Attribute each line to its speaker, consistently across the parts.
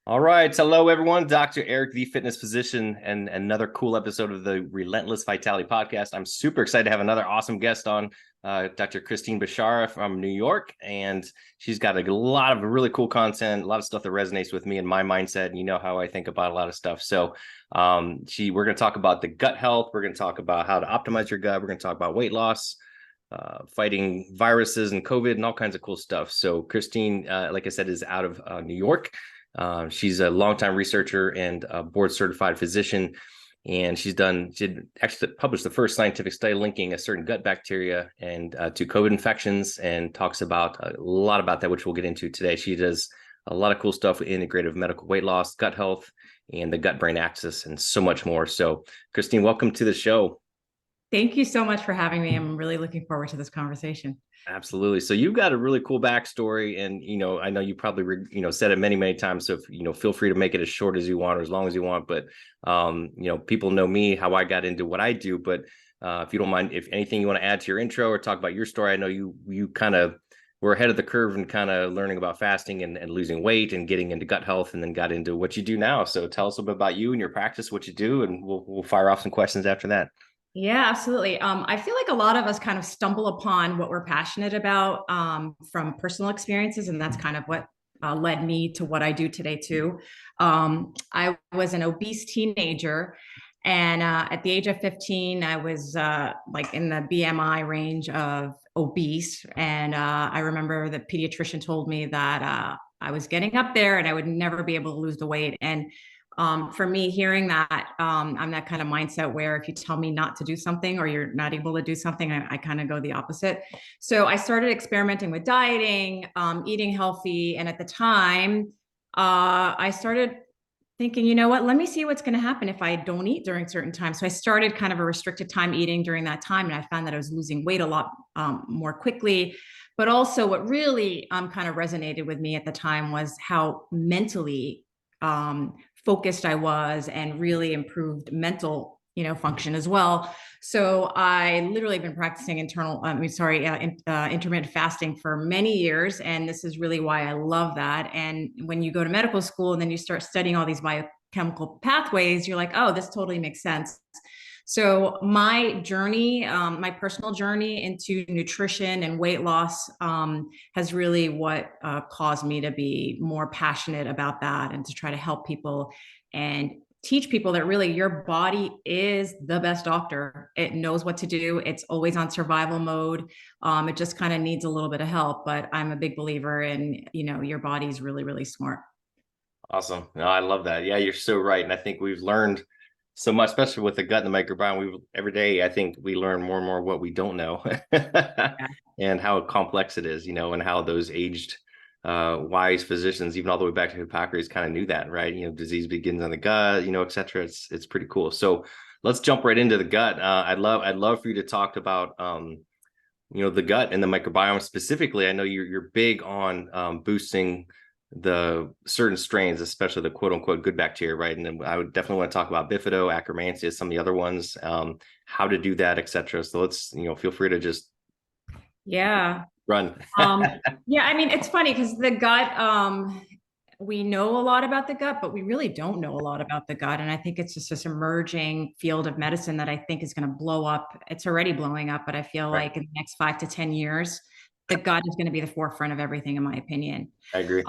Speaker 1: All right. Hello, everyone. Dr. Eric, the fitness physician, and another cool episode of the Relentless Vitality podcast. I'm super excited to have another awesome guest on, Dr. Christine Bashara from New York. And she's got a lot of really cool content, a lot of stuff that resonates with me and my mindset. And you know how I think about a lot of stuff. So we're going to talk about the gut health. We're going to talk about how to optimize your gut. We're going to talk about weight loss, fighting viruses and COVID and all kinds of cool stuff. So Christine, like I said, is out of New York. She's a longtime researcher and a board certified physician, and she actually published the first scientific study linking a certain gut bacteria and to COVID infections, and talks about a lot about that, which we'll get into today. She does a lot of cool stuff with integrative medical weight loss, gut health, and the gut brain axis, and so much more. So, Christine, welcome to the show.
Speaker 2: Thank you so much for having me. I'm really looking forward to this conversation.
Speaker 1: Absolutely. So you've got a really cool backstory, and I know you probably said it many many times. So feel free to make it as short as you want or as long as you want. But people know me, how I got into what I do. But if you don't mind, if anything you want to add to your intro or talk about your story, I know you kind of were ahead of the curve and kind of learning about fasting and losing weight and getting into gut health, and then got into what you do now. So tell us a bit about you and your practice, what you do, and we'll fire off some questions after that.
Speaker 2: Yeah, absolutely. I feel like a lot of us kind of stumble upon what we're passionate about from personal experiences, and that's kind of what led me to what I do today too. I was an obese teenager, and at the age of 15, I was like in the BMI range of obese, and I remember the pediatrician told me that I was getting up there and I would never be able to lose the weight. And for me, hearing that, I'm that kind of mindset where if you tell me not to do something or you're not able to do something, I kind of go the opposite. So I started experimenting with dieting, eating healthy. And at the time, I started thinking, you know what, let me see what's going to happen if I don't eat during certain times. So I started kind of a restricted time eating during that time. And I found that I was losing weight a lot more quickly. But also, what really kind of resonated with me at the time was how mentally um, focused I was and really improved mental, function as well. So I literally been practicing intermittent fasting for many years. And this is really why I love that. And when you go to medical school and then you start studying all these biochemical pathways, you're like, oh, this totally makes sense. So my journey, my personal journey into nutrition and weight loss has really what caused me to be more passionate about that and to try to help people and teach people that really your body is the best doctor. It knows what to do. It's always on survival mode. It just kind of needs a little bit of help, but I'm a big believer in, your body's really, really smart.
Speaker 1: Awesome. No, I love that. Yeah, you're so right. And I think we've learned so much, especially with the gut and the microbiome. Every day, I think we learn more and more what we don't know
Speaker 2: Yeah.
Speaker 1: and how complex it is, and how those aged, wise physicians, even all the way back to Hippocrates, kind of knew that, right? Disease begins in the gut, et cetera. It's pretty cool. So let's jump right into the gut. I'd love for you to talk about, the gut and the microbiome specifically. I know you're big on boosting the certain strains, especially the quote unquote good bacteria, right? And then I would definitely want to talk about Bifido, Akkermansia, some of the other ones, how to do that, etc. So let's, feel free to just
Speaker 2: Yeah.
Speaker 1: run.
Speaker 2: Yeah, I mean, it's funny because the gut, we know a lot about the gut, but we really don't know a lot about the gut. And I think it's just this emerging field of medicine that I think is going to blow up. It's already blowing up, but I feel
Speaker 1: Right.
Speaker 2: like in the next 5 to 10 years, the gut is going to be the forefront of everything, in my opinion.
Speaker 1: I agree.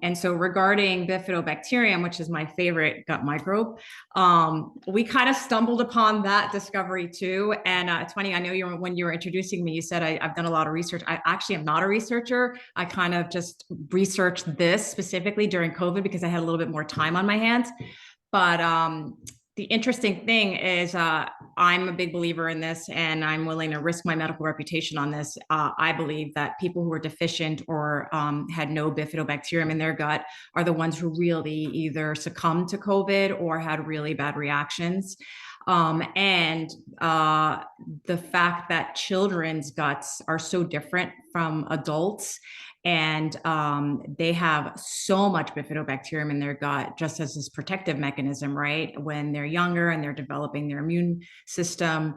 Speaker 2: And so regarding bifidobacterium, which is my favorite gut microbe, we kind of stumbled upon that discovery too. And it's funny, I know when you were introducing me, you said I've done a lot of research. I actually am not a researcher. I kind of just researched this specifically during COVID because I had a little bit more time on my hands. But the interesting thing is, I'm a big believer in this, and I'm willing to risk my medical reputation on this. I believe that people who are deficient or had no bifidobacterium in their gut are the ones who really either succumbed to COVID or had really bad reactions. And the fact that children's guts are so different from adults, and they have so much bifidobacterium in their gut just as this protective mechanism, right? When they're younger and they're developing their immune system,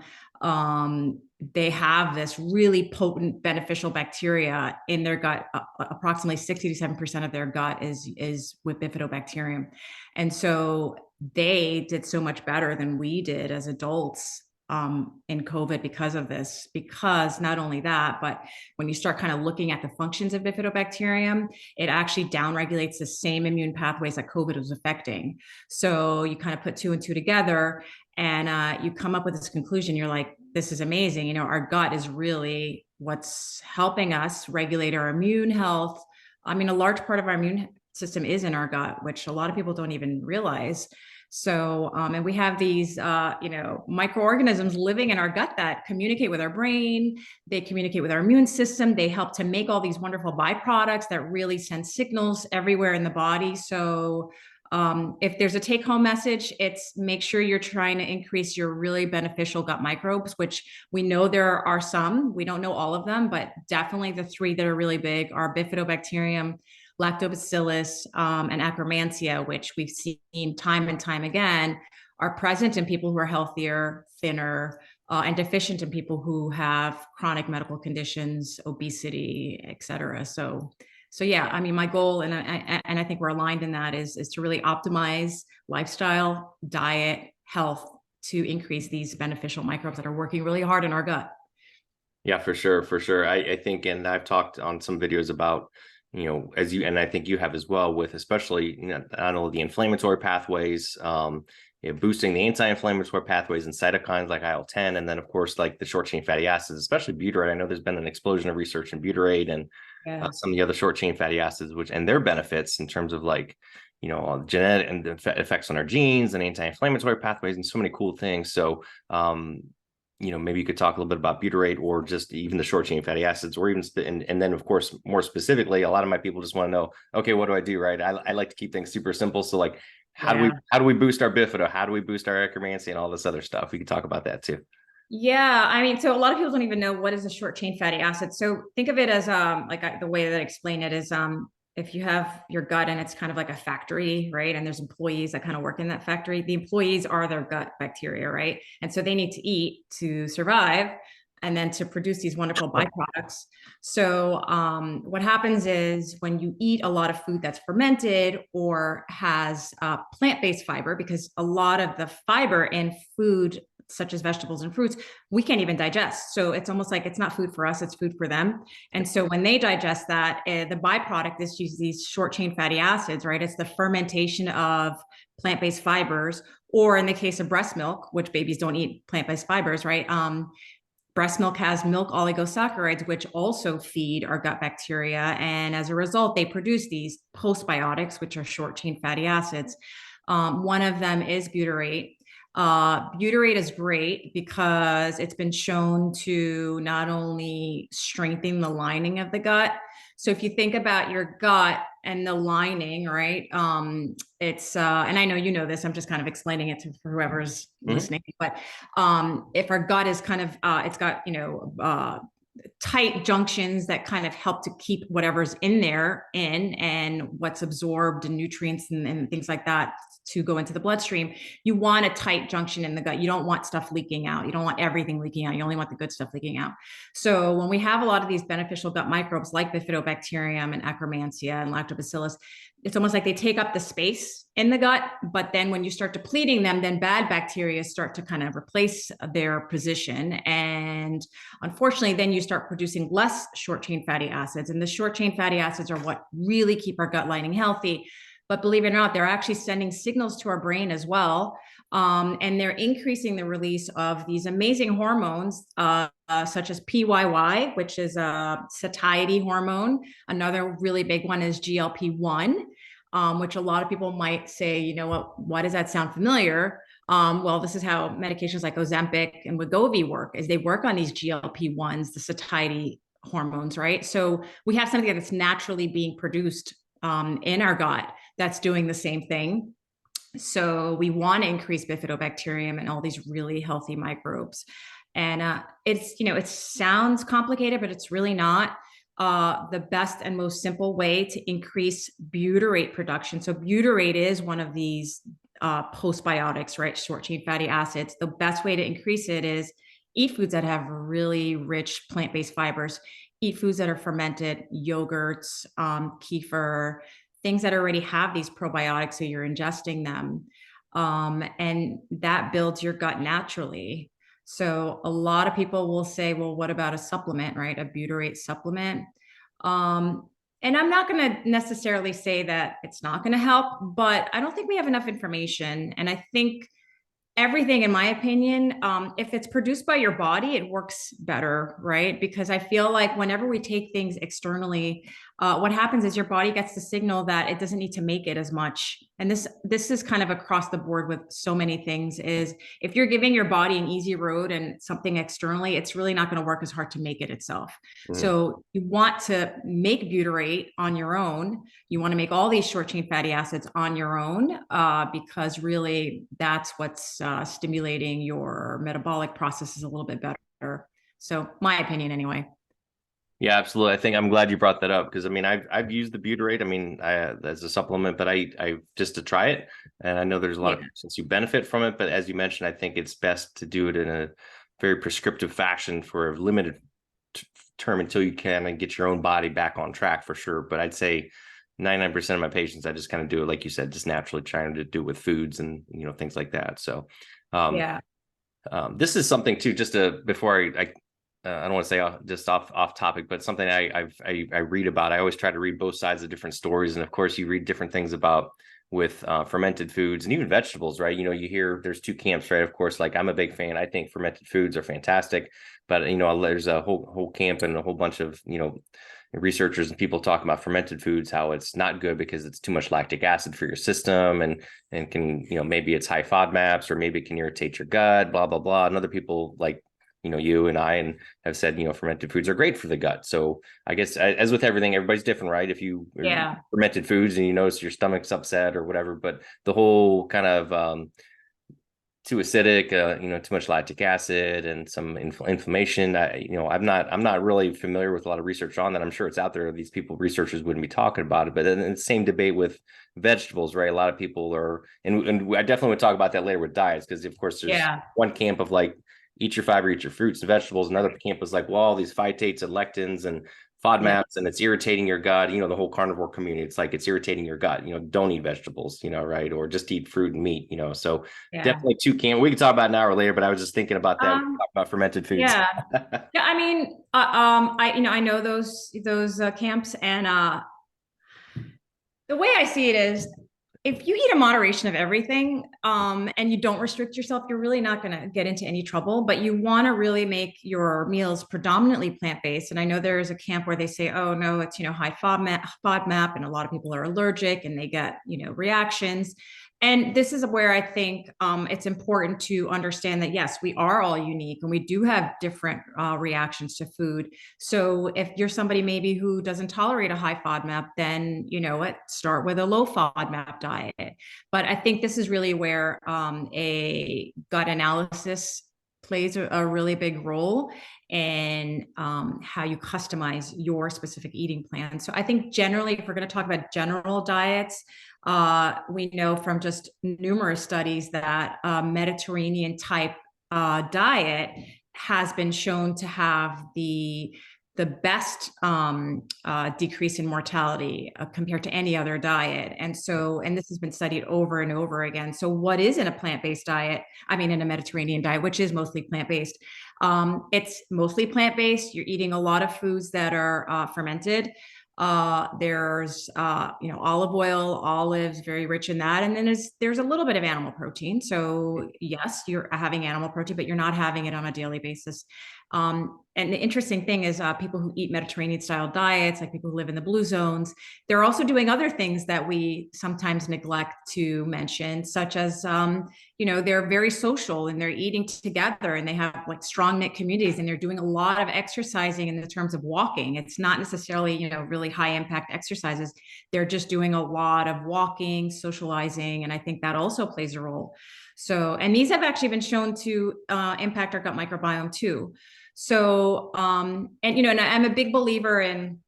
Speaker 2: they have this really potent beneficial bacteria in their gut. Approximately 60 to 7% of their gut is with bifidobacterium. And so they did so much better than we did as adults in COVID because of this. Because not only that, but when you start kind of looking at the functions of bifidobacterium, it actually downregulates the same immune pathways that COVID was affecting. So you kind of put two and two together, and you come up with this conclusion. You're like, this is amazing. You know, our gut is really what's helping us regulate our immune health. I mean, a large part of our immune system is in our gut, which a lot of people don't even realize. So, and we have these, microorganisms living in our gut that communicate with our brain. They communicate with our immune system. They help to make all these wonderful byproducts that really send signals everywhere in the body. So, if there's a take-home message, it's make sure you're trying to increase your really beneficial gut microbes, which we know there are some. We don't know all of them, but definitely the three that are really big are bifidobacterium, lactobacillus, and akkermansia, which we've seen time and time again are present in people who are healthier, thinner, and deficient in people who have chronic medical conditions, obesity, et cetera. So yeah, I mean, my goal, and I think we're aligned in that, is to really optimize lifestyle, diet, health to increase these beneficial microbes that are working really hard in our gut.
Speaker 1: Yeah, for sure, for sure. I think, and I've talked on some videos about, as you, and I think you have as well, with especially, not only the inflammatory pathways, boosting the anti-inflammatory pathways and cytokines like IL-10, and then of course like the short chain fatty acids, especially butyrate. I know there's been an explosion of research in butyrate and some of the other short chain fatty acids, and their benefits in terms of like, genetic and the effects on our genes and anti-inflammatory pathways and so many cool things. So, maybe you could talk a little bit about butyrate, or just even the short chain fatty acids, or even, and then of course, more specifically, a lot of my people just want to know, okay, what do I do? Right. I like to keep things super simple. So like, how do we boost our bifido? How do we boost our akkermansia and all this other stuff? We can talk about that too.
Speaker 2: Yeah, I mean, so a lot of people don't even know what is a short chain fatty acid. So think of it as the way that I explain it is if you have your gut and it's kind of like a factory, right? And there's employees that kind of work in that factory. The employees are their gut bacteria, right? And so they need to eat to survive and then to produce these wonderful byproducts. So what happens is when you eat a lot of food that's fermented or has plant-based fiber, because a lot of the fiber in food such as vegetables and fruits, we can't even digest. So it's almost like it's not food for us, it's food for them. And so when they digest that, the byproduct is these short chain fatty acids, right? It's the fermentation of plant-based fibers, or in the case of breast milk, which babies don't eat plant-based fibers, right? Breast milk has milk oligosaccharides, which also feed our gut bacteria. And as a result, they produce these postbiotics, which are short chain fatty acids. One of them is butyrate. Butyrate is great because it's been shown to not only strengthen the lining of the gut. So if you think about your gut and the lining, right? It's and I know you know this, I'm just kind of explaining it for whoever's listening, but if our gut is kind of it's got tight junctions that kind of help to keep whatever's in there in, and what's absorbed and nutrients and things like that to go into the bloodstream. You want a tight junction in the gut. You don't want stuff leaking out. You don't want everything leaking out. You only want the good stuff leaking out. So when we have a lot of these beneficial gut microbes like bifidobacterium and akkermansia and lactobacillus, it's almost like they take up the space in the gut, but then when you start depleting them, then bad bacteria start to kind of replace their position. And unfortunately, then you start producing less short chain fatty acids. And the short chain fatty acids are what really keep our gut lining healthy. But believe it or not, they're actually sending signals to our brain as well. And they're increasing the release of these amazing hormones, such as PYY, which is a satiety hormone. Another really big one is GLP-1, which a lot of people might say, you know what, why does that sound familiar? Well, this is how medications like Ozempic and Wegovy work, is they work on these GLP-1s, the satiety hormones, right? So we have something that's naturally being produced in our gut that's doing the same thing. So we want to increase bifidobacterium and all these really healthy microbes. And it sounds complicated, but it's really not. The best and most simple way to increase butyrate production. So butyrate is one of these postbiotics, right? Short chain fatty acids. The best way to increase it is eat foods that have really rich plant-based fibers, eat foods that are fermented, yogurts, kefir, things that already have these probiotics, so you're ingesting them. And that builds your gut naturally. So a lot of people will say, well, what about a supplement, right? A butyrate supplement. And I'm not going to necessarily say that it's not going to help, but I don't think we have enough information. And I think everything, in my opinion, if it's produced by your body, it works better, right? Because I feel like whenever we take things externally, what happens is your body gets the signal that it doesn't need to make it as much. And this is kind of across the board with so many things, is if you're giving your body an easy road and something externally, it's really not going to work as hard to make it itself.
Speaker 1: Mhm.
Speaker 2: So you want to make butyrate on your own. You want to make all these short chain fatty acids on your own, because really that's what's stimulating your metabolic processes a little bit better. So my opinion anyway.
Speaker 1: Yeah, absolutely. I think I'm glad you brought that up because I mean I've used the butyrate. I mean as a supplement, but I just to try it, and I know there's a lot of patients who benefit from it. But as you mentioned, I think it's best to do it in a very prescriptive fashion for a limited term until you kind of get your own body back on track for sure. But I'd say 99% of my patients, I just kind of do it like you said, just naturally trying to do it with foods and things like that. So
Speaker 2: Yeah.
Speaker 1: this is something too. Just before I don't want to say just off topic, but something I read about. I always try to read both sides of different stories, and of course, you read different things about with fermented foods and even vegetables, right? You hear there's two camps, right? Of course, like I'm a big fan. I think fermented foods are fantastic, but there's a whole camp and a whole bunch of researchers and people talking about fermented foods, how it's not good because it's too much lactic acid for your system and can maybe it's high FODMAPs or maybe it can irritate your gut, blah blah blah. And other people like you and I and have said, fermented foods are great for the gut. So I guess as with everything, everybody's different, right? If you fermented foods and you notice your stomach's upset or whatever, but the whole kind of too acidic, too much lactic acid and some inflammation. I'm not really familiar with a lot of research on that. I'm sure it's out there. These researchers wouldn't be talking about it, but then the same debate with vegetables, right? A lot of people are, and I definitely would talk about that later with diets, because of course there's one camp of like, eat your fiber, eat your fruits and vegetables. Another camp was like, well, all these phytates and lectins and FODMAPs, and it's irritating your gut. The whole carnivore community, it's like it's irritating your gut. Don't eat vegetables, right? Or just eat fruit and meat, So definitely two camps. We can talk about it an hour later, but I was just thinking about that. Talk about fermented foods.
Speaker 2: Yeah. Yeah. I mean, I know those camps, and the way I see it is, if you eat a moderation of everything, and you don't restrict yourself, you're really not going to get into any trouble. But you want to really make your meals predominantly plant-based. And I know there is a camp where they say, oh no, it's high FODMAP, and a lot of people are allergic and they get reactions. And this is where I think it's important to understand that, yes, we are all unique and we do have different reactions to food. So if you're somebody maybe who doesn't tolerate a high FODMAP, then start with a low FODMAP diet. But I think this is really where a gut analysis plays a really big role in how you customize your specific eating plan. So I think generally, if we're going to talk about general diets, we know from just numerous studies that Mediterranean type diet has been shown to have the best decrease in mortality compared to any other diet. And this has been studied over and over again. So what is in a plant-based diet? I mean, in a Mediterranean diet, which is mostly plant-based. It's mostly plant-based. You're eating a lot of foods that are fermented. There's olive oil, olives, very rich in that. And then there's a little bit of animal protein. So yes, you're having animal protein, but you're not having it on a daily basis. And the interesting thing is people who eat Mediterranean style diets, like people who live in the blue zones, they're also doing other things that we sometimes neglect to mention, such as, they're very social and they're eating together and they have like strong knit communities and they're doing a lot of exercising in the terms of walking. It's not necessarily, really high impact exercises. They're just doing a lot of walking, socializing. And I think that also plays a role. So, and these have actually been shown to impact our gut microbiome too. So, and I'm a big believer in,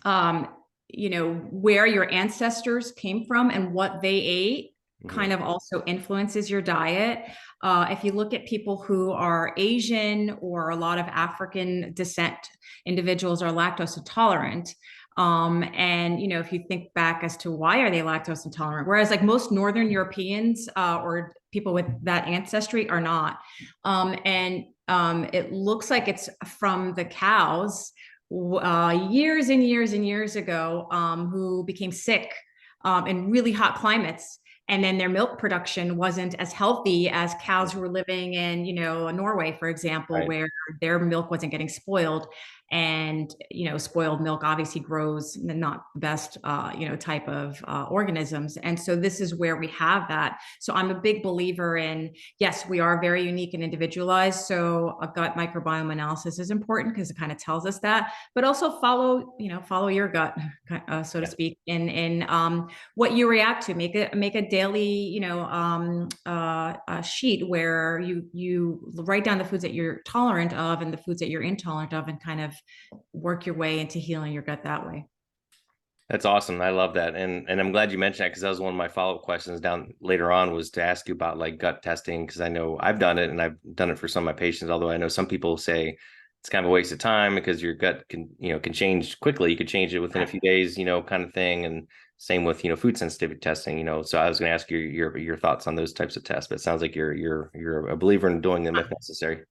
Speaker 2: where your ancestors came from and what they ate kind of also influences your diet. If you look at people who are Asian or a lot of African descent individuals are lactose intolerant. And if you think back as to why are they lactose intolerant, whereas like most Northern Europeans or people with that ancestry are not. And it looks like it's from the cows years and years and years ago who became sick in really hot climates. And then their milk production wasn't as healthy as cows who were living in, Norway, for example,
Speaker 1: Right.
Speaker 2: where their milk wasn't getting spoiled. And, spoiled milk obviously grows not the best, type of organisms. And so this is where we have that. So I'm a big believer in, yes, we are very unique and individualized. So a gut microbiome analysis is important because it kind of tells us that, but also follow your gut, so to speak, in what you react to. Make a daily, a sheet where you write down the foods that you're tolerant of and the foods that you're intolerant of, and kind of work your way into healing your gut that way.
Speaker 1: That's awesome. I love that. And I'm glad you mentioned that, because that was one of my follow-up questions down later on, was to ask you about like gut testing, because I know I've done it and I've done it for some of my patients, although I know some people say it's kind of a waste of time because your gut can change quickly. You could change it within a few days, kind of thing. And same with, food sensitivity testing, so I was going to ask you your thoughts on those types of tests, but it sounds like you're a believer in doing them if necessary.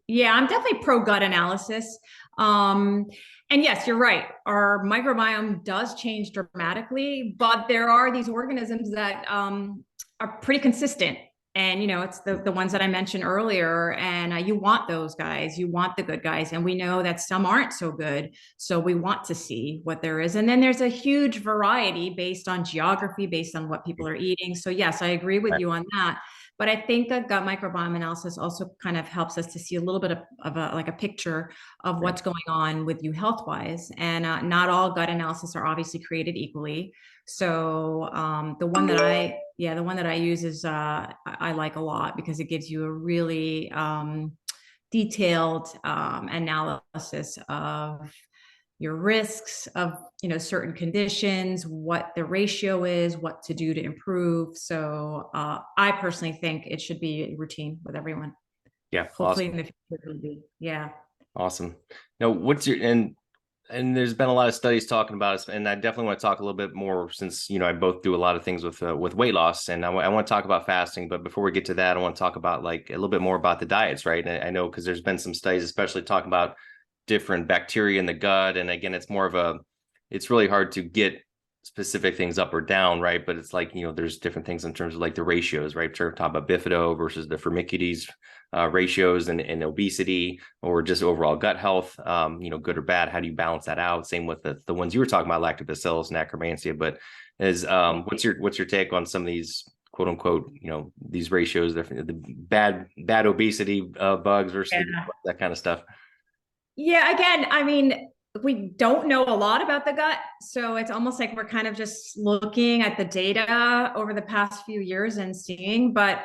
Speaker 2: Yeah, I'm definitely pro gut analysis. And yes, you're right. Our microbiome does change dramatically, but there are these organisms that are pretty consistent. And, it's the ones that I mentioned earlier. And you want those guys, you want the good guys. And we know that some aren't so good. So we want to see what there is. And then there's a huge variety based on geography, based on what people are eating. So yes, I agree with you on that. But I think a gut microbiome analysis also kind of helps us to see a little bit of a picture of what's going on with you health wise. And not all gut analysis are obviously created equally. So the one that I use is I like a lot, because it gives you a really detailed analysis of your risks of certain conditions, what the ratio is, what to do to improve. So I personally think it should be routine with everyone.
Speaker 1: Yeah.
Speaker 2: Hopefully
Speaker 1: Awesome.
Speaker 2: in the future it'll be. Yeah.
Speaker 1: Awesome. Now, what's your and there's been a lot of studies talking about it, and I definitely want to talk a little bit more, since I both do a lot of things with weight loss, and I want to talk about fasting. But before we get to that, I want to talk about like a little bit more about the diets, right? And I know, because there's been some studies, especially talking about different bacteria in the gut, and again, it's really hard to get specific things up or down, right? But it's like, there's different things in terms of like the ratios, right? Talk about bifido versus the Firmicutes ratios, and obesity, or just overall gut health, good or bad. How do you balance that out? Same with the ones you were talking about, lactobacillus and Akkermansia. But what's your take on some of these quote unquote, these ratios, the bad obesity bugs versus that kind of stuff?
Speaker 2: Yeah, again, I mean, we don't know a lot about the gut. So it's almost like we're kind of just looking at the data over the past few years and seeing. But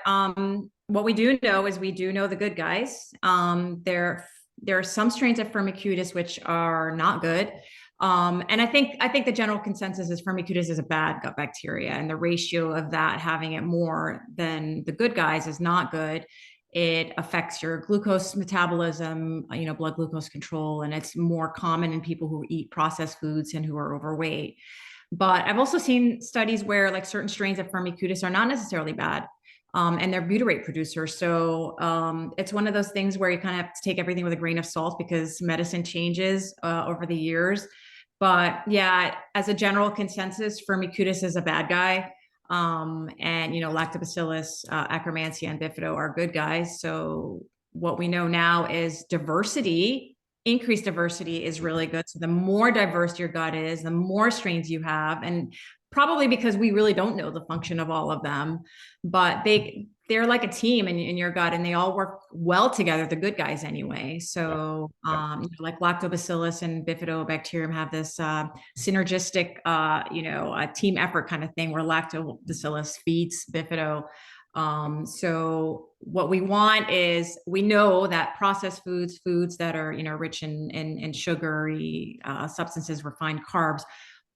Speaker 2: what we do know is we do know the good guys. There are some strains of Firmicutes which are not good. And I think the general consensus is Firmicutes is a bad gut bacteria, and the ratio of that having it more than the good guys is not good. It affects your glucose metabolism, blood glucose control, and it's more common in people who eat processed foods and who are overweight. But I've also seen studies where like certain strains of Firmicutes are not necessarily bad. And they're butyrate producers. So it's one of those things where you kind of have to take everything with a grain of salt, because medicine changes over the years. But yeah, as a general consensus, Firmicutes is a bad guy. And Lactobacillus, Akkermansia, and Bifido are good guys. So what we know now is increased diversity is really good. So the more diverse your gut is, the more strains you have, and probably because we really don't know the function of all of them, but they're like a team in your gut, and they all work well together, the good guys anyway. So like Lactobacillus and Bifidobacterium have this synergistic a team effort kind of thing, where Lactobacillus feeds Bifido. So what we want is, we know that processed foods that are rich in sugary substances, refined carbs,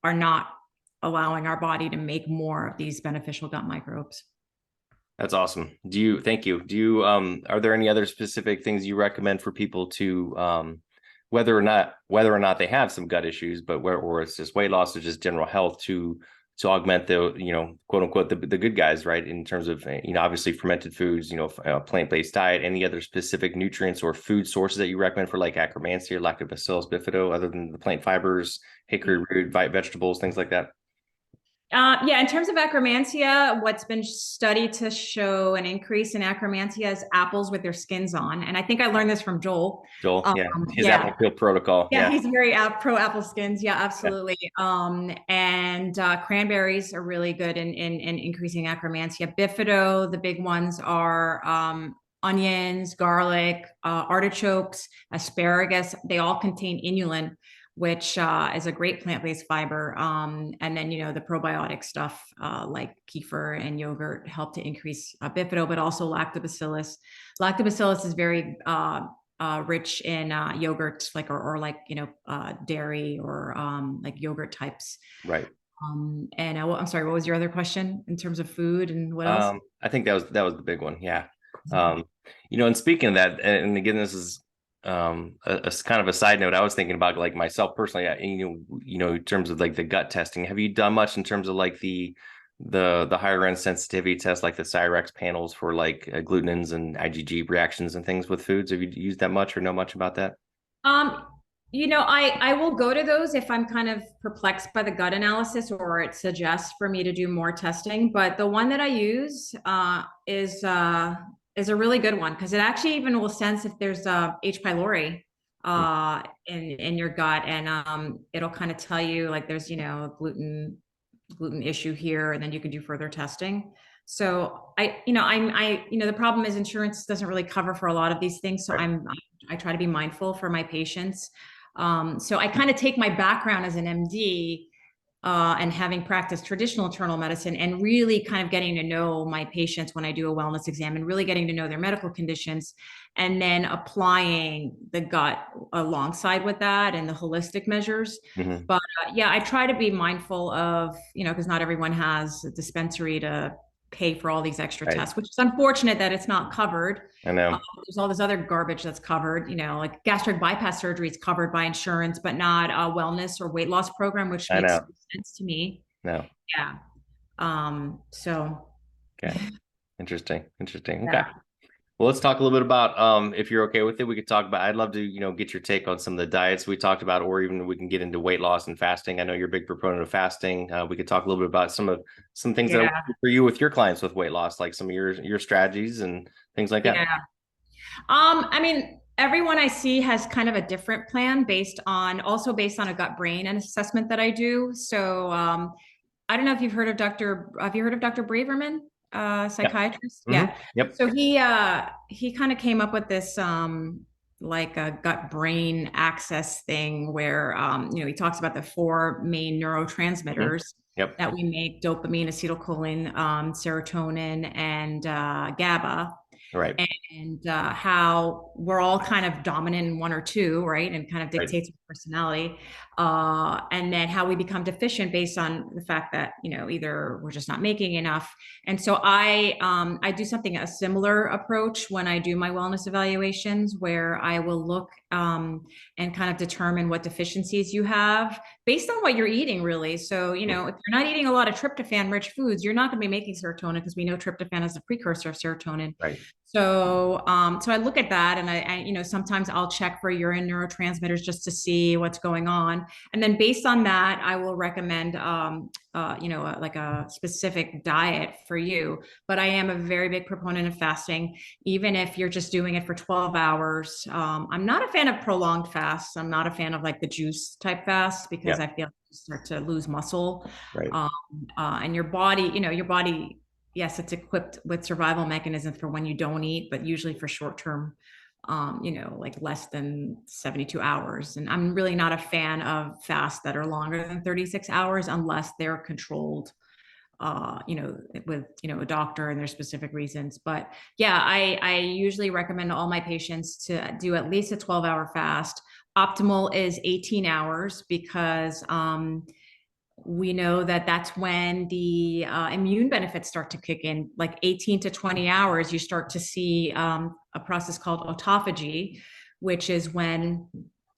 Speaker 2: are not allowing our body to make more of these beneficial gut microbes.
Speaker 1: That's awesome. Thank you. Are there any other specific things you recommend for people to, whether or not they have some gut issues, but or it's just weight loss or just general health to augment the, quote unquote, the good guys, right? In terms of, obviously fermented foods, plant-based diet, any other specific nutrients or food sources that you recommend for like Akkermansia, Lactobacillus bifido, other than the plant fibers, hickory root, vegetables, things like that?
Speaker 2: Yeah, in terms of Akkermansia, what's been studied to show an increase in Akkermansia is apples with their skins on. And I think I learned this from Joel.
Speaker 1: Joel, yeah, his
Speaker 2: Yeah.
Speaker 1: apple peel protocol.
Speaker 2: Yeah,
Speaker 1: Yeah.
Speaker 2: he's very pro apple skins. Yeah, absolutely. And cranberries are really good in increasing Akkermansia. Bifido, the big ones are onions, garlic, artichokes, asparagus. They all contain inulin, which is a great plant-based fiber. And then, the probiotic stuff like kefir and yogurt help to increase bifido, but also lactobacillus. Lactobacillus is very rich in yogurt, like or like dairy or like yogurt types.
Speaker 1: Right.
Speaker 2: And I'm sorry, what was your other question in terms of food and what else?
Speaker 1: I think that was the big one. Yeah. And speaking of that, and again, this is a kind of a side note. I was thinking about like myself personally, in terms of like the gut testing. Have you done much in terms of like the higher end sensitivity tests, like the Cyrex panels for like glutenins and IgG reactions and things with foods? Have you used that much or know much about that?
Speaker 2: I will go to those if I'm kind of perplexed by the gut analysis or it suggests for me to do more testing. But the one that I use is a really good one because it actually even will sense if there's H. pylori in your gut, and it'll kind of tell you like there's gluten issue here, and then you can do further testing. So the problem is insurance doesn't really cover for a lot of these things. So
Speaker 1: Right.
Speaker 2: I try to be mindful for my patients. So I kind of take my background as an MD and having practiced traditional internal medicine and really kind of getting to know my patients when I do a wellness exam and really getting to know their medical conditions and then applying the gut alongside with that and the holistic measures.
Speaker 1: Mm-hmm.
Speaker 2: But yeah, I try to be mindful of, because not everyone has a dispensary to pay for all these extra
Speaker 1: Right.
Speaker 2: tests, which is unfortunate that it's not covered.
Speaker 1: I know.
Speaker 2: There's all this other garbage that's covered, like gastric bypass surgery is covered by insurance, but not a wellness or weight loss program, which
Speaker 1: I
Speaker 2: makes
Speaker 1: know.
Speaker 2: sense to me.
Speaker 1: No.
Speaker 2: Yeah. So
Speaker 1: Okay. Interesting. Okay.
Speaker 2: yeah.
Speaker 1: Well, let's talk a little bit about, if you're okay with it, we could talk about, I'd love to, get your take on some of the diets we talked about, or even we can get into weight loss and fasting. I know you're a big proponent of fasting. We could talk a little bit about some things that are for you with your clients with weight loss, like some of your strategies and things like that.
Speaker 2: Yeah. I mean, everyone I see has kind of a different plan based on a gut brain and assessment that I do. So, I don't know if have you heard of Dr. Braverman, psychiatrist?
Speaker 1: Yeah.
Speaker 2: Yeah.
Speaker 1: Yep.
Speaker 2: So he kind of came up with this, like a gut brain axis thing where, he talks about the four main neurotransmitters
Speaker 1: Yep.
Speaker 2: that we make: dopamine, acetylcholine, serotonin, and GABA.
Speaker 1: Right.
Speaker 2: And how we're all kind of dominant in one or two, right? And kind of dictates our personality. And then how we become deficient based on the fact that, either we're just not making enough. And so I do a similar approach when I do my wellness evaluations, where I will look and kind of determine what deficiencies you have based on what you're eating, really. So, if you're not eating a lot of tryptophan rich foods, you're not going to be making serotonin, because we know tryptophan is a precursor of serotonin.
Speaker 1: Right.
Speaker 2: So, so I look at that, and I sometimes I'll check for urine neurotransmitters just to see what's going on. And then based on that, I will recommend, like a specific diet for you. But I am a very big proponent of fasting, even if you're just doing it for 12 hours. I'm not a fan of prolonged fasts. I'm not a fan of like the juice type fast, because I feel like you start to lose muscle.
Speaker 1: Right.
Speaker 2: And your body, yes, it's equipped with survival mechanisms for when you don't eat, but usually for short term, like less than 72 hours. And I'm really not a fan of fasts that are longer than 36 hours unless they're controlled, with, a doctor and their specific reasons. But yeah, I usually recommend all my patients to do at least a 12-hour fast. Optimal is 18 hours because, we know that that's when the immune benefits start to kick in. Like 18 to 20 hours, you start to see a process called autophagy, which is when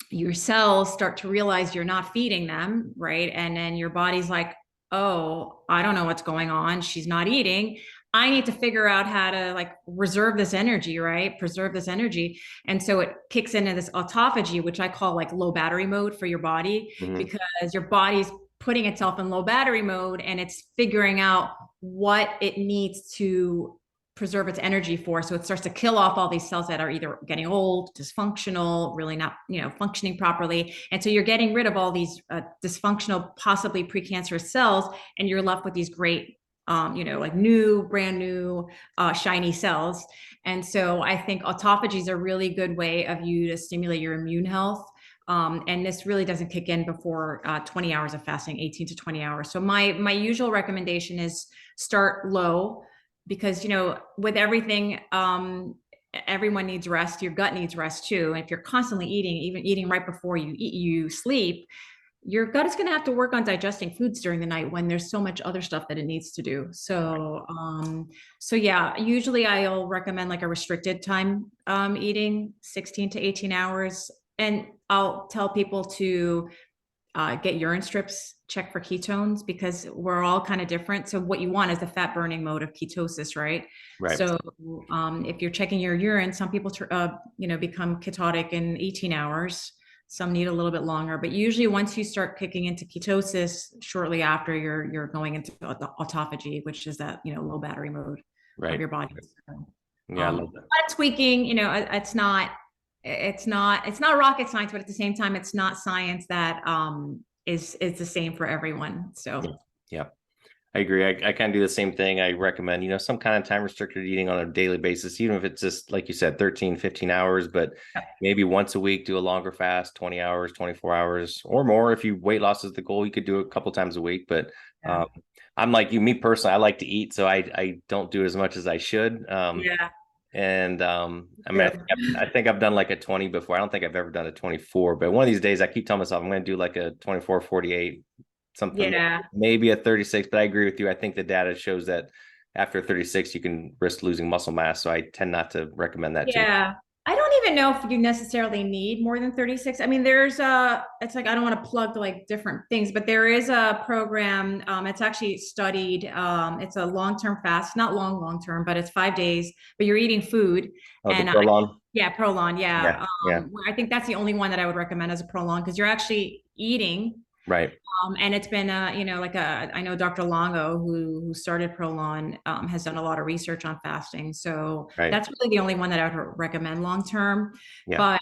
Speaker 2: your cells start to realize you're not feeding them, right? And then your body's like, oh, I don't know what's going on. She's not eating. I need to figure out how to like reserve this energy, right? Preserve this energy. And so it kicks into this autophagy, which I call like low battery mode for your body,
Speaker 1: Mhm.
Speaker 2: because your body's putting itself in low battery mode and it's figuring out what it needs to preserve its energy for. So it starts to kill off all these cells that are either getting old, dysfunctional, really not, functioning properly. And so you're getting rid of all these dysfunctional, possibly precancerous cells, and you're left with these great, like new, brand new, shiny cells. And so I think autophagy is a really good way of you to stimulate your immune health. And this really doesn't kick in before 20 hours of fasting, 18 to 20 hours. So my usual recommendation is start low, because with everything, everyone needs rest. Your gut needs rest too. And if you're constantly eating, even eating right before you sleep, your gut is going to have to work on digesting foods during the night when there's so much other stuff that it needs to do. So yeah, usually I'll recommend like a restricted time eating, 16 to 18 hours. And I'll tell people to get urine strips, check for ketones, because we're all kind of different. So what you want is the fat burning mode of ketosis, right?
Speaker 1: Right.
Speaker 2: So if you're checking your urine, some people become ketotic in 18 hours. Some need a little bit longer, but usually once you start kicking into ketosis, shortly after you're going into autophagy, which is that low battery mode of your body. So,
Speaker 1: Yeah, I love that.
Speaker 2: tweaking, it's not rocket science, but at the same time, it's not science that is the same for everyone. So
Speaker 1: Yeah. I agree. I kind of do the same thing. I recommend, some kind of time restricted eating on a daily basis, even if it's just, like you said, 13, 15 hours, but maybe once a week, do a longer fast, 20 hours, 24 hours or more. If you weight loss is the goal, you could do it a couple times a week. But I'm like you, me personally, I like to eat, so I don't do as much as I should.
Speaker 2: yeah.
Speaker 1: And I mean, I think I've done like a 20 before. I don't think I've ever done a 24, but one of these days I keep telling myself I'm going to do like a 24, 48, something, maybe a 36. But I agree with you. I think the data shows that after 36, you can risk losing muscle mass. So I tend not to recommend that too.
Speaker 2: Yeah. I don't even know if you necessarily need more than 36. I mean, it's like, I don't want to plug like different things, but there is a program. It's actually studied. It's a long-term fast, not long-term, but it's 5 days, but you're eating food.
Speaker 1: Oh,
Speaker 2: and
Speaker 1: the Prolon?
Speaker 2: Yeah, Prolon. Yeah.
Speaker 1: Yeah.
Speaker 2: I think that's the only one that I would recommend as a Prolon, because you're actually eating.
Speaker 1: Right.
Speaker 2: And it's been, I know Dr. Longo, who started Prolon, has done a lot of research on fasting. So that's really the only one that I would recommend long term.
Speaker 1: Yeah.
Speaker 2: But,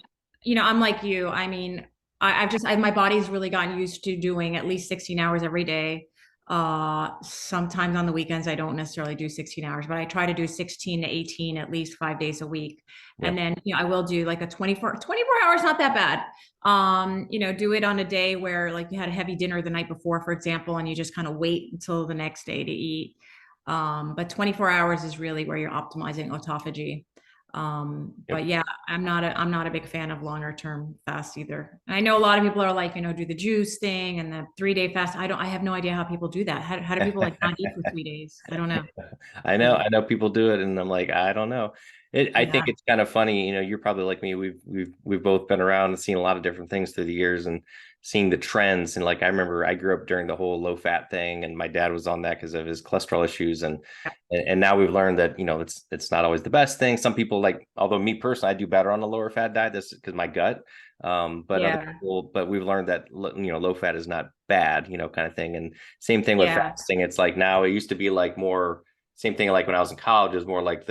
Speaker 2: I'm like you. I mean, my body's really gotten used to doing at least 16 hours every day. Sometimes on the weekends, I don't necessarily do 16 hours, but I try to do 16 to 18 at least 5 days a week. Yeah. And then, I will do like a 24 hours, not that bad. Do it on a day where like you had a heavy dinner the night before, for example, and you just kind of wait until the next day to eat. But 24 hours is really where you're optimizing autophagy. But yeah, I'm not a big fan of longer term fast either. And I know a lot of people are like, do the juice thing and the 3-day fast. I have no idea how people do that. How do people like not eat for 3 days? I don't know.
Speaker 1: I know people do it, and I'm like, I don't know. I think it's kind of funny. You're probably like me. We've both been around and seen a lot of different things through the years and seeing the trends. And like, I remember I grew up during the whole low fat thing, and my dad was on that because of his cholesterol issues. And now we've learned that, it's not always the best thing. Some people, like, although me personally, I do better on a lower fat diet. That's because my gut. Other people, but we've learned that, low fat is not bad, kind of thing. And same thing with fasting. It's like, now it used to be like more, same thing. Like when I was in college, it was more like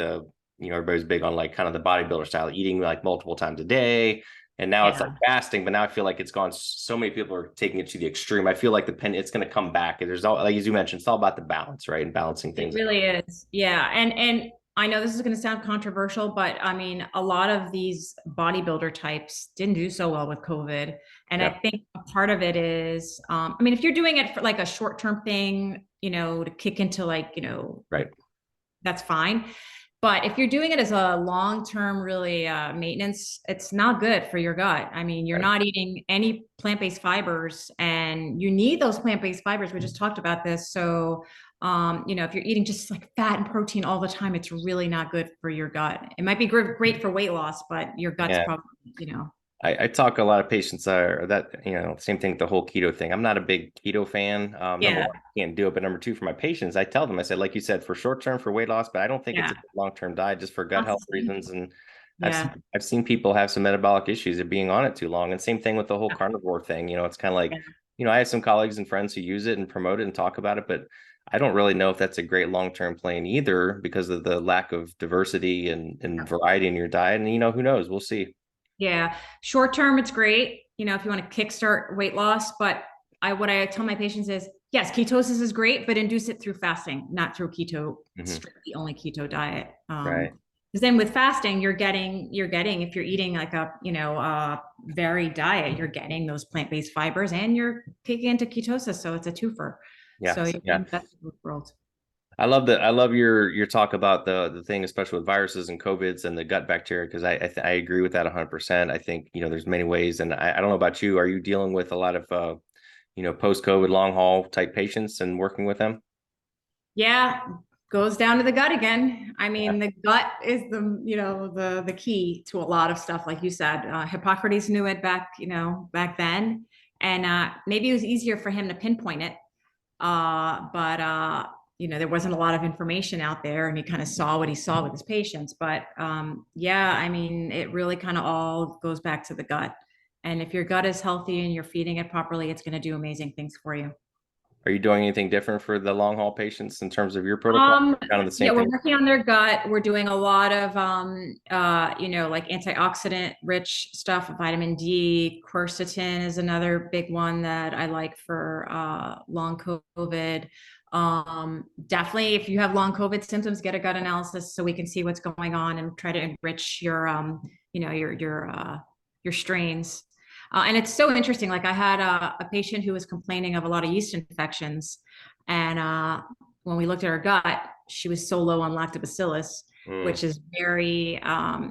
Speaker 1: everybody's big on like kind of the bodybuilder style, eating like multiple times a day. And now it's like fasting, but now I feel like it's gone. So many people are taking it to the extreme. I feel like it's going to come back. There's all, like, as you mentioned, it's all about the balance, right? And balancing things.
Speaker 2: It really is. Yeah. And I know this is going to sound controversial, but I mean, a lot of these bodybuilder types didn't do so well with COVID. And I think a part of it is, if you're doing it for like a short-term thing, to kick into like,
Speaker 1: right,
Speaker 2: that's fine. But if you're doing it as a long-term, really maintenance, it's not good for your gut. I mean, you're
Speaker 1: Right.
Speaker 2: not eating any plant-based fibers, and you need those plant-based fibers. We just talked about this. So, if you're eating just like fat and protein all the time, it's really not good for your gut. It might be great for weight loss, but your gut's
Speaker 1: Yeah.
Speaker 2: probably.
Speaker 1: I talk a lot of patients that, same thing with the whole keto thing. I'm not a big keto fan. Number
Speaker 2: Yeah,
Speaker 1: one, I can't do it. But number two, for my patients, I tell them, I said, like you said, for short term, for weight loss, but I don't think it's a
Speaker 2: yeah,
Speaker 1: long-term diet just for gut
Speaker 2: not
Speaker 1: health
Speaker 2: sustainable.
Speaker 1: reasons. And
Speaker 2: Yeah,
Speaker 1: I've seen people have some metabolic issues of being on it too long. And same thing with the whole carnivore thing. It's kind of like,
Speaker 2: yeah,
Speaker 1: I have some colleagues and friends who use it and promote it and talk about it, but I don't really know if that's a great long-term plan either because of the lack of diversity and variety in your diet. And who knows? We'll see.
Speaker 2: yeah. Short term, it's great. If you want to kickstart weight loss, but what I tell my patients is, yes, ketosis is great, but induce it through fasting, not through
Speaker 1: Hmm.
Speaker 2: strictly only keto diet.
Speaker 1: Right.
Speaker 2: Because then with fasting, you're getting if you're eating like a varied diet, you're getting those plant-based fibers and you're kicking into ketosis, so it's a twofer.
Speaker 1: Yeah.
Speaker 2: So you're
Speaker 1: Yeah.
Speaker 2: getting the best of both worlds.
Speaker 1: I love your talk about the thing, especially with viruses and COVIDs and the gut bacteria, because I agree with that 100%. I think, there's many ways, and I don't know about you. Are you dealing with a lot of, post-COVID long haul type patients and working with them?
Speaker 2: Yeah, goes down to the gut again. I
Speaker 1: Yeah.
Speaker 2: mean, the gut is the key to a lot of stuff, like you said. Hippocrates knew it back then, and maybe it was easier for him to pinpoint it. But there wasn't a lot of information out there, and he kind of saw what he saw with his patients. But yeah, I mean, it really kind of all goes back to the gut. And if your gut is healthy and you're feeding it properly, it's going to do amazing things for you.
Speaker 1: Are you doing anything different for the long haul patients in terms of your protocol?
Speaker 2: Um,
Speaker 1: Kind of the
Speaker 2: yeah,
Speaker 1: same
Speaker 2: we're
Speaker 1: thing.
Speaker 2: working on their gut. We're doing a lot of like antioxidant rich stuff, vitamin D, quercetin is another big one that I like for long COVID. Definitely if you have long COVID symptoms, get a gut analysis so we can see what's going on and try to enrich your strains. And it's so interesting. Like I had a patient who was complaining of a lot of yeast infections, and when we looked at her gut, she was so low on lactobacillus,
Speaker 1: Mm,
Speaker 2: which is very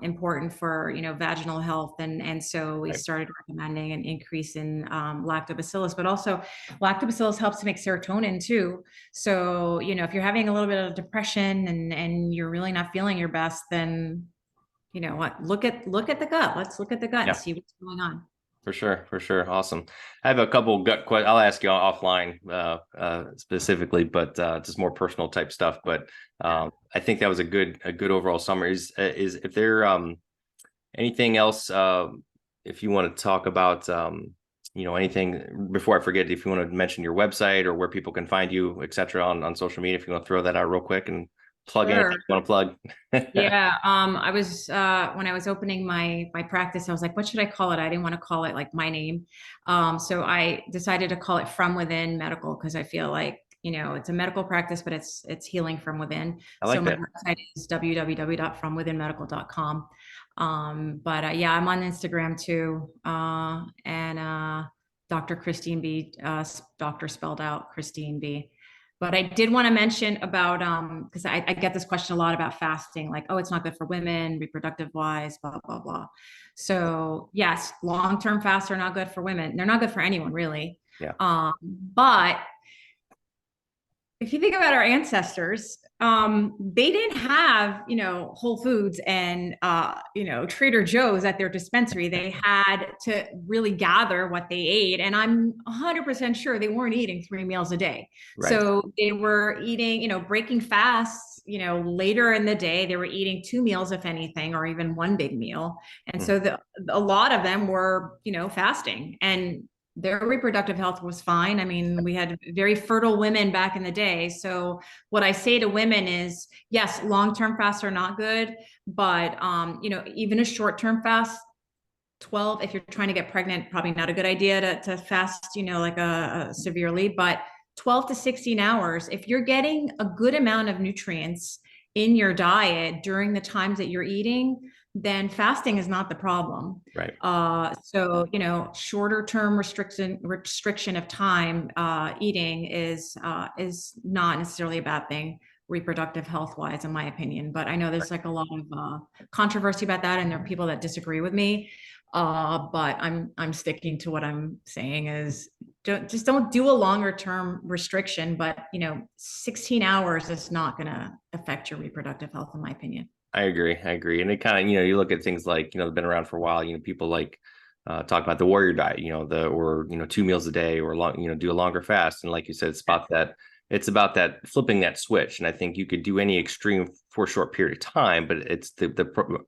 Speaker 2: important for vaginal health, and so we
Speaker 1: right.
Speaker 2: started recommending an increase in lactobacillus, but also lactobacillus helps to make serotonin too. So if you're having a little bit of depression and you're really not feeling your best, then what, look at the gut. Let's look at the gut and
Speaker 1: Yeah.
Speaker 2: see what's going on.
Speaker 1: For sure, for sure. Awesome. I have a couple gut questions. I'll ask you offline specifically, but just more personal type stuff. But
Speaker 2: Yeah.
Speaker 1: I think that was a good overall summary. Is if there anything else if you want to talk about anything before I forget, if you want to mention your website or where people can find you, etc. on social media, if you want to throw that out real quick and plug anything
Speaker 2: Sure.
Speaker 1: you want to plug.
Speaker 2: Yeah, I was when I was opening my practice, I was like, what should I call it? I didn't want to call it like my name. So I decided to call it From Within Medical because I feel like, it's a medical practice, but it's healing from within.
Speaker 1: I
Speaker 2: So
Speaker 1: like
Speaker 2: my
Speaker 1: that.
Speaker 2: website is www.fromwithinmedical.com. But yeah, I'm on Instagram too. And Dr. Christine B, doctor spelled out Christine B. But I did want to mention about because I get this question a lot about fasting, like, oh, it's not good for women, reproductive wise, blah, blah, blah. So yes, long-term fasts are not good for women. They're not good for anyone really.
Speaker 1: Yeah.
Speaker 2: But if you think about our ancestors, they didn't have, Whole Foods and, Trader Joe's at their dispensary. They had to really gather what they ate. And I'm 100% sure they weren't eating 3 meals a day.
Speaker 1: Right.
Speaker 2: So they were eating, breaking fasts, later in the day, they were eating 2 meals, if anything, or even one big meal. And
Speaker 1: Mm,
Speaker 2: so a lot of them were, fasting. And their reproductive health was fine. I mean, we had very fertile women back in the day. So what I say to women is, yes, long-term fasts are not good, but even a short-term fast, 12, if you're trying to get pregnant, probably not a good idea to fast, like a severely, but 12 to 16 hours, if you're getting a good amount of nutrients in your diet during the times that you're eating, then fasting is not the problem.
Speaker 1: right.
Speaker 2: So shorter term restriction of time eating is not necessarily a bad thing. reproductive health wise, in my opinion. But I know there's like a lot of controversy about that, and there are people that disagree with me. But I'm sticking to what I'm saying is don't do a longer term restriction. But 16 hours is not going to affect your reproductive health, in my opinion.
Speaker 1: I agree. I agree. And it kind of, you look at things like, they've been around for a while, people like talk about the warrior diet, or 2 meals a day or long, do a longer fast. And like you said, it's about that flipping that switch. And I think you could do any extreme for a short period of time, but it's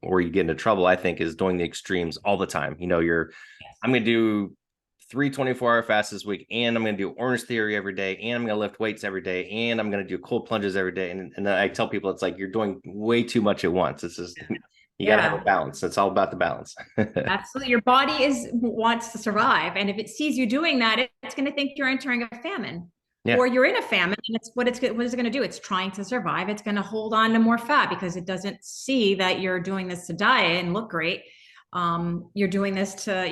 Speaker 1: where you get into trouble, I think, is doing the extremes all the time. I'm going to do 3 24-hour fasts this week, and I'm going to do Orange Theory every day, and I'm going to lift weights every day, and I'm going to do cold plunges every day. And I tell people, it's like you're doing way too much at once. It's just you got to have a balance. It's all about the balance.
Speaker 2: Absolutely. Your body wants to survive, and if it sees you doing that, it's going to think you're entering a famine. Yeah. Or you're in a famine, and what is it going to do? It's trying to survive. It's going to hold on to more fat because it doesn't see that you're doing this to diet and look great. You're doing this to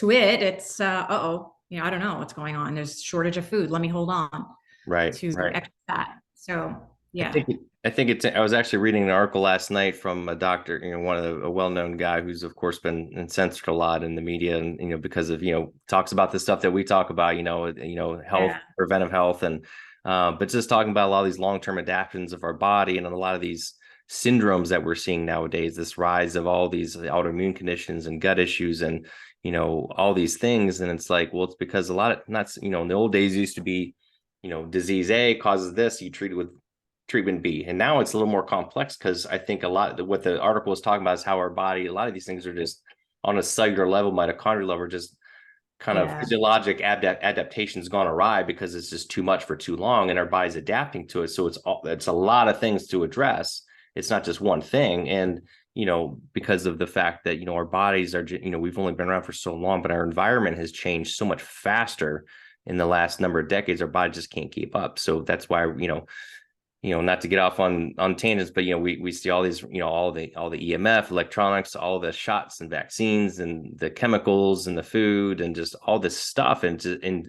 Speaker 2: it's I don't know what's going on. There's shortage of food. Let me hold on to extra fat. So yeah.
Speaker 1: I was actually reading an article last night from a doctor, a well-known guy who's of course been censored a lot in the media, and because of talks about the stuff that we talk about, health, preventive health, and but just talking about a lot of these long-term adaptations of our body and a lot of these syndromes that we're seeing nowadays, this rise of all these autoimmune conditions and gut issues and all these things. And it's like, well, it's because a lot of in the old days used to be, disease A causes this, you treat it with treatment B. And now it's a little more complex because I think a lot of what the article was talking about is how our body, a lot of these things are just on a cellular level, mitochondrial level, just kind of physiologic adaptation's gone awry because it's just too much for too long and our body's adapting to it. So it's a lot of things to address. It's not just one thing. And because of the fact that, our bodies are, we've only been around for so long, but our environment has changed so much faster in the last number of decades, our body just can't keep up. So that's why, not to get off on tangents, but, we see all these, all the EMF, electronics, all the shots and vaccines and the chemicals and the food and just all this stuff. And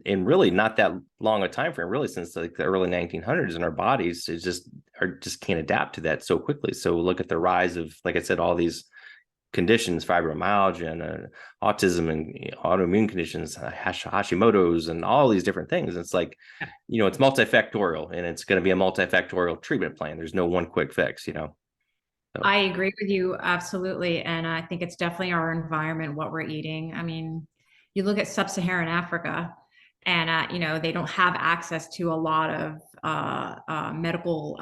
Speaker 1: in really not that long a time frame, really since like the early 1900s, and our bodies just can't adapt to that so quickly. So look at the rise of, like I said, all these conditions, fibromyalgia and autism and autoimmune conditions, Hashimoto's and all these different things. It's like, it's multifactorial, and it's going to be a multifactorial treatment plan. There's no one quick fix, So.
Speaker 2: I agree with you. Absolutely. And I think it's definitely our environment, what we're eating. I mean, you look at sub-Saharan Africa and, they don't have access to a lot of medical,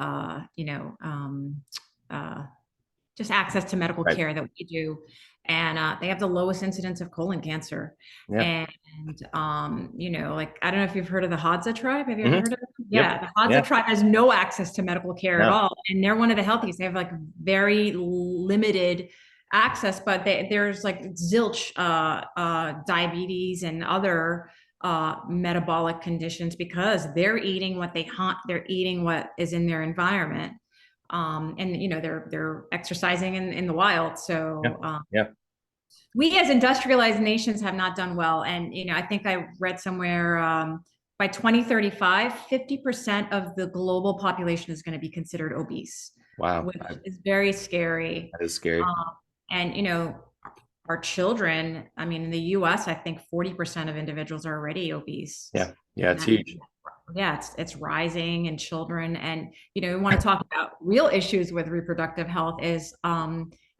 Speaker 2: just access to medical care that we do. And they have the lowest incidence of colon cancer. Yeah. And, like, I don't know if you've heard of the Hadza tribe. Have you ever heard of them? Yeah. The Hadza tribe has no access to medical care at all. And they're one of the healthiest. They have like very limited access, but there's like zilch diabetes and other metabolic conditions because they're eating what they're eating what is in their environment. And they're exercising in the wild. So we as industrialized nations have not done well. And I think I read somewhere by 2035, 50% of the global population is going to be considered obese.
Speaker 1: Wow,
Speaker 2: which is very scary.
Speaker 1: That is scary.
Speaker 2: And our children. I mean, in the U.S., I think 40% of individuals are already obese.
Speaker 1: Yeah, it's huge.
Speaker 2: Yeah, it's rising in children. And, we want to talk about real issues with reproductive health is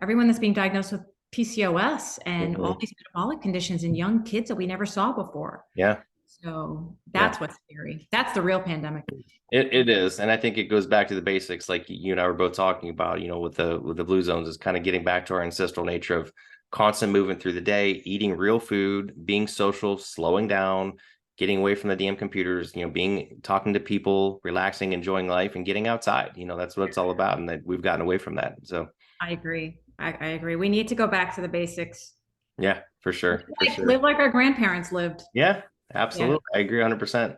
Speaker 2: everyone that's being diagnosed with PCOS and all these metabolic conditions in young kids that we never saw before.
Speaker 1: Yeah.
Speaker 2: So that's what's scary. That's the real pandemic.
Speaker 1: It is. And I think it goes back to the basics, like you and I were both talking about, with the blue zones, is kind of getting back to our ancestral nature of constant movement through the day, eating real food, being social, slowing down, getting away from the damn computers, talking to people, relaxing, enjoying life, and getting outside. That's what it's all about. And that we've gotten away from that. So
Speaker 2: I agree. I agree. We need to go back to the basics.
Speaker 1: Yeah, for sure.
Speaker 2: Live like our grandparents lived.
Speaker 1: Yeah, absolutely. Yeah. I agree 100%.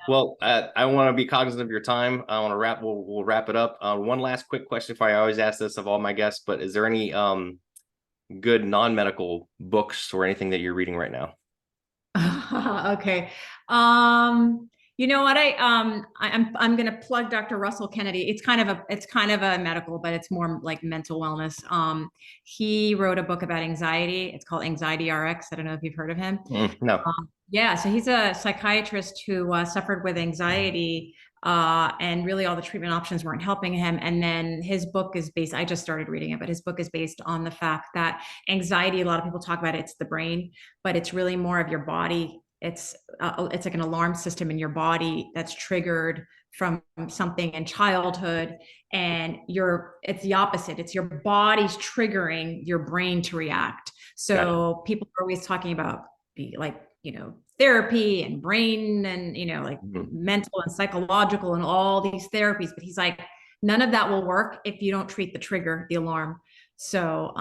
Speaker 1: Well, I want to be cognizant of your time. I want to we'll wrap it up. One last quick question for you. I always ask this of all my guests, but is there any good non-medical books or anything that you're reading right now?
Speaker 2: Okay. You know what? I'm going to plug Dr. Russell Kennedy. It's kind of a medical, but it's more like mental wellness. He wrote a book about anxiety. It's called Anxiety RX. I don't know if you've heard of him.
Speaker 1: No.
Speaker 2: Yeah, so he's a psychiatrist who suffered with anxiety, and really all the treatment options weren't helping him. And then his book is based, I just started reading it, but his book is based on the fact that anxiety, a lot of people talk about it's the brain, but it's really more of your body. It's like an alarm system in your body that's triggered from something in childhood, and it's the opposite. It's your body's triggering your brain to react. So people are always talking about like, therapy and brain and, like mental and psychological and all these therapies. But he's like, none of that will work if you don't treat the trigger, the alarm. So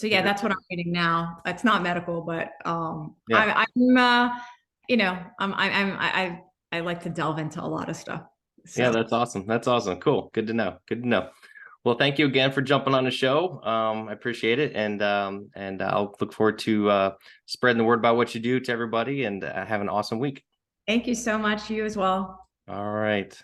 Speaker 2: yeah, that's what I'm reading now. It's not medical, but I like to delve into a lot of stuff. So.
Speaker 1: Yeah, that's awesome. That's awesome. Cool. Good to know. Good to know. Well, thank you again for jumping on the show. I appreciate it. And I'll look forward to spreading the word about what you do to everybody, and have an awesome week.
Speaker 2: Thank you so much. You as well.
Speaker 1: All right.